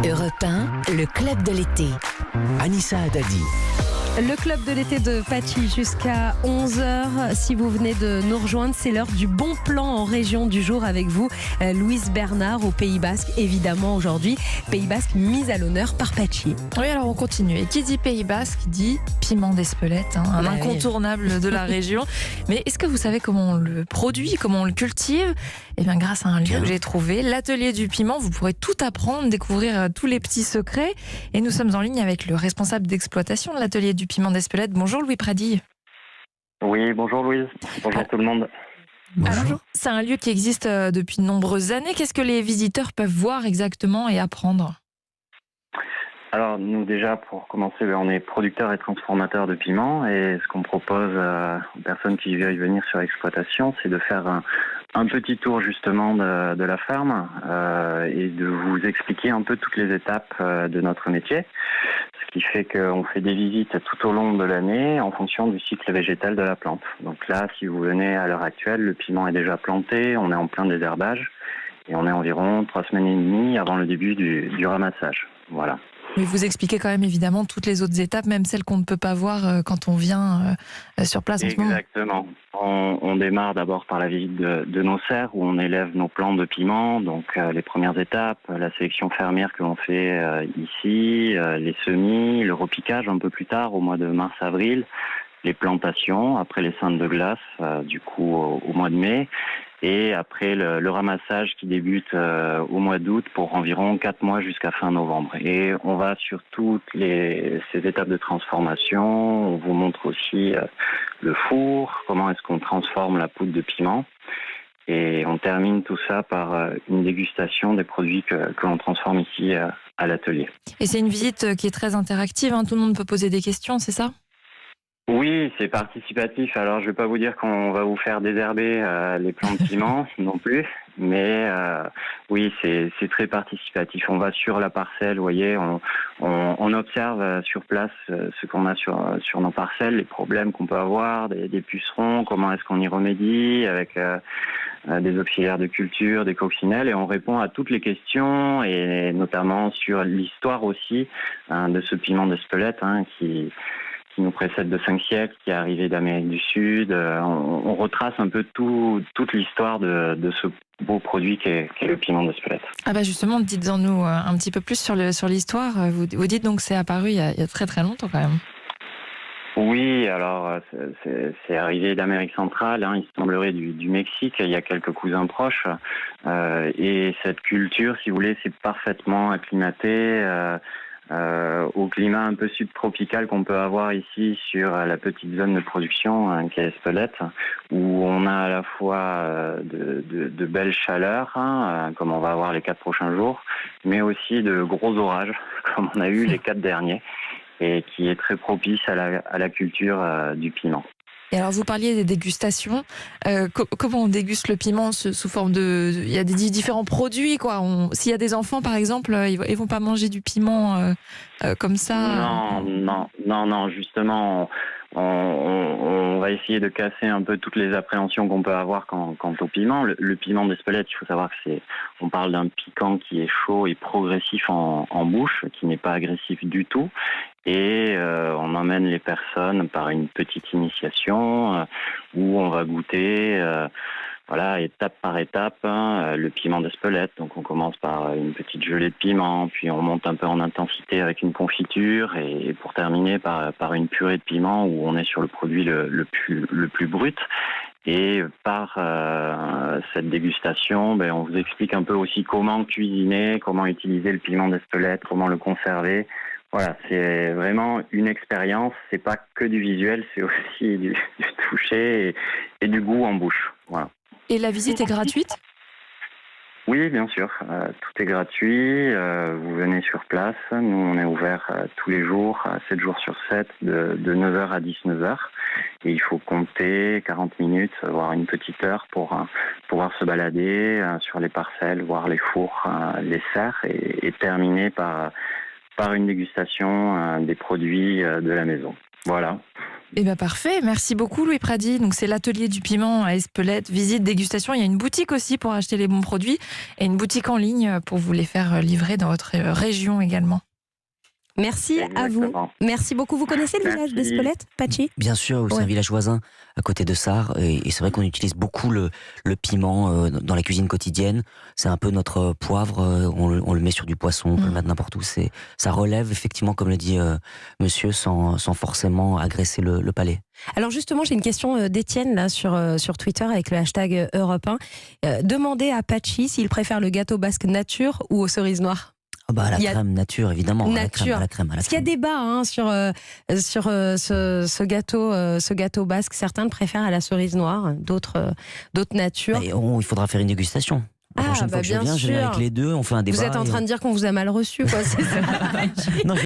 Europe 1, le club de l'été. Anissa Haddadi. Le club de l'été de Pachi jusqu'à 11h. Si vous venez de nous rejoindre, c'est l'heure du bon plan en région du jour avec vous, Louise Bernard au Pays Basque. Évidemment aujourd'hui, Pays Basque mise à l'honneur par Pachi. Oui, alors on continue. Et qui dit Pays Basque dit piment d'Espelette, un incontournable de la région. Mais est-ce que vous savez comment on le produit, comment on le cultive ? Eh bien, grâce à un lieu que j'ai trouvé, l'atelier du piment, vous pourrez tout apprendre, découvrir tous les petits secrets. Et nous sommes en ligne avec le responsable d'exploitation de l'atelier du piment d'Espelette. Bonjour Louis Prady. Oui, bonjour Louise. Bonjour tout le monde. Alors, c'est un lieu qui existe depuis de nombreuses années. Qu'est-ce que les visiteurs peuvent voir exactement et apprendre ? Alors nous déjà, pour commencer, on est producteurs et transformateurs de piments et ce qu'on propose aux personnes qui veulent venir sur l'exploitation, c'est de faire un petit tour justement de la ferme et de vous expliquer un peu toutes les étapes de notre métier. Ce qui fait qu'on fait des visites tout au long de l'année en fonction du cycle végétal de la plante. Donc là, si vous venez à l'heure actuelle, le piment est déjà planté, on est en plein désherbage et on est environ 3 semaines et demie avant le début du ramassage. Voilà. Mais vous expliquez quand même évidemment toutes les autres étapes, même celles qu'on ne peut pas voir quand on vient sur place en ce moment. Exactement. On démarre d'abord par la visite de nos serres où on élève nos plants de piment. Donc les premières étapes, la sélection fermière que l'on fait ici, les semis, le repiquage un peu plus tard au mois de mars-avril, les plantations, après les cintres de glace du coup au mois de mai. Et après le ramassage qui débute au mois d'août pour environ 4 mois jusqu'à fin novembre. Et on va sur toutes ces étapes de transformation. On vous montre aussi le four, comment est-ce qu'on transforme la poudre de piment. Et on termine tout ça par une dégustation des produits que l'on transforme ici à l'atelier. Et c'est une visite qui est très interactive, hein. Tout le monde peut poser des questions, c'est ça ? Oui, c'est participatif. Alors, je vais pas vous dire qu'on va vous faire désherber les plants de piment non plus, mais oui, c'est très participatif. On va sur la parcelle, vous voyez, on observe sur place ce qu'on a sur nos parcelles, les problèmes qu'on peut avoir, des pucerons, comment est-ce qu'on y remédie avec des auxiliaires de culture, des coccinelles, et on répond à toutes les questions, et notamment sur l'histoire aussi de ce piment d'Espelette qui nous précède de 5 siècles, qui est arrivé d'Amérique du Sud. On retrace un peu toute l'histoire de ce beau produit qu'est le piment d'Espelette. Ah bah justement, dites-en-nous un petit peu plus sur l'histoire. Vous dites donc que c'est apparu il y a très très longtemps quand même. Oui, alors c'est arrivé d'Amérique centrale, il semblerait du Mexique, il y a quelques cousins proches. Et cette culture, si vous voulez, c'est parfaitement acclimaté au climat un peu subtropical qu'on peut avoir ici sur la petite zone de production qu'est Espelette, où on a à la fois de belles chaleurs, comme on va avoir les 4 prochains jours, mais aussi de gros orages, comme on a eu les 4 derniers, et qui est très propice à la culture du piment. Et alors, vous parliez des dégustations. Comment on déguste le piment sous forme de... Il y a des différents produits, quoi. S'il y a des enfants, par exemple, ils vont pas manger du piment comme ça. Non. Justement, on va essayer de casser un peu toutes les appréhensions qu'on peut avoir quant au piment. Le piment d'Espelette, il faut savoir que on parle d'un piquant qui est chaud et progressif en bouche, qui n'est pas agressif du tout. Et on emmène les personnes par une petite initiation où on va goûter, étape par étape, le piment d'Espelette. Donc on commence par une petite gelée de piment, puis on monte un peu en intensité avec une confiture, et pour terminer par une purée de piment où on est sur le produit le plus brut. Et par cette dégustation, on vous explique un peu aussi comment cuisiner, comment utiliser le piment d'Espelette, comment le conserver. Voilà, c'est vraiment une expérience. C'est pas que du visuel, c'est aussi du toucher et du goût en bouche. Voilà. Et la visite est gratuite ? Oui, bien sûr. Tout est gratuit. Vous venez sur place. Nous, on est ouvert tous les jours, 7 jours sur 7, de 9h à 19h. Et il faut compter 40 minutes, voire une petite heure pour pouvoir se balader sur les parcelles, voir les fours, les serres, et terminer par une dégustation des produits de la maison. Voilà. Eh ben parfait, merci beaucoup Louis Prady. Donc c'est l'atelier du piment à Espelette, visite, dégustation. Il y a une boutique aussi pour acheter les bons produits et une boutique en ligne pour vous les faire livrer dans votre région également. Merci à vous. Merci beaucoup. Vous connaissez le village d'Espelette, Pachi? Bien sûr, c'est un village voisin à côté de Sarre. Et c'est vrai qu'on utilise beaucoup le piment dans la cuisine quotidienne. C'est un peu notre poivre. On le met sur du poisson, on peut le mettre n'importe où. Ça relève, effectivement, comme le dit monsieur, sans forcément agresser le palais. Alors justement, j'ai une question d'Étienne là sur Twitter avec le hashtag Europe 1. Demandez à Pachi s'il préfère le gâteau basque nature ou aux cerises noires. La crème nature, évidemment. Nature. À la crème. Parce qu'il y a débat sur ce gâteau basque. Certains le préfèrent à la cerise noire, d'autres nature. Il faudra faire une dégustation. La prochaine fois que je viens avec les deux, on fait un débat. Vous êtes en train de dire qu'on vous a mal reçu, quoi. C'est ça. Non,